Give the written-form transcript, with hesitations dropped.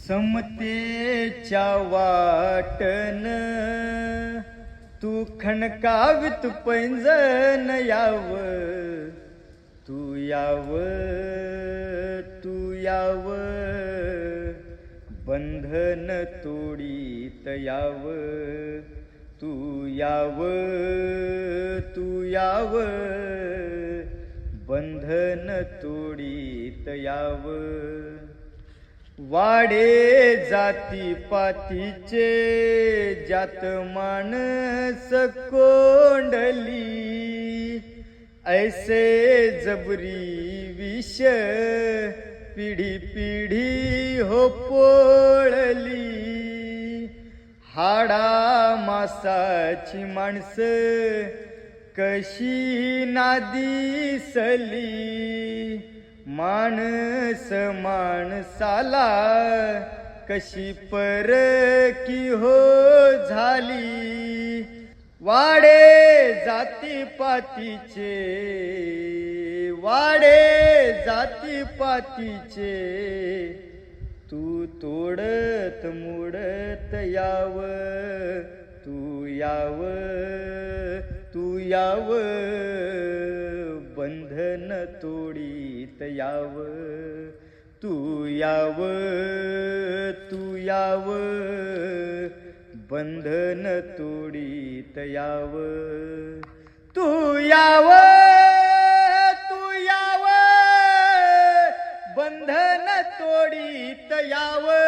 समतेच्या वाटन तू खणकावित पैंजण याव, तू याव, तू याव, बंधन तोडीत याव, तू याव, तू याव, बंधन तोडीत याव. वाडे जाती पातीचे जात माणस कोंडली, ऐसे जबरी विष पिढी पिढी हो पोळली. हाडा मासाची माणस कशी ना दिसली, माणस माणसाला कशी परकी हो झाली. वाडे जाती पातीचे, वाडे जाती पातीचे, तू तोडत मोडत याव, तू याव, तू याव, बंधन तोडीत याव, तू याव, तू याव, बंधन तोडीत याव, तू याव, तू याव, बंधन तोडीत याव.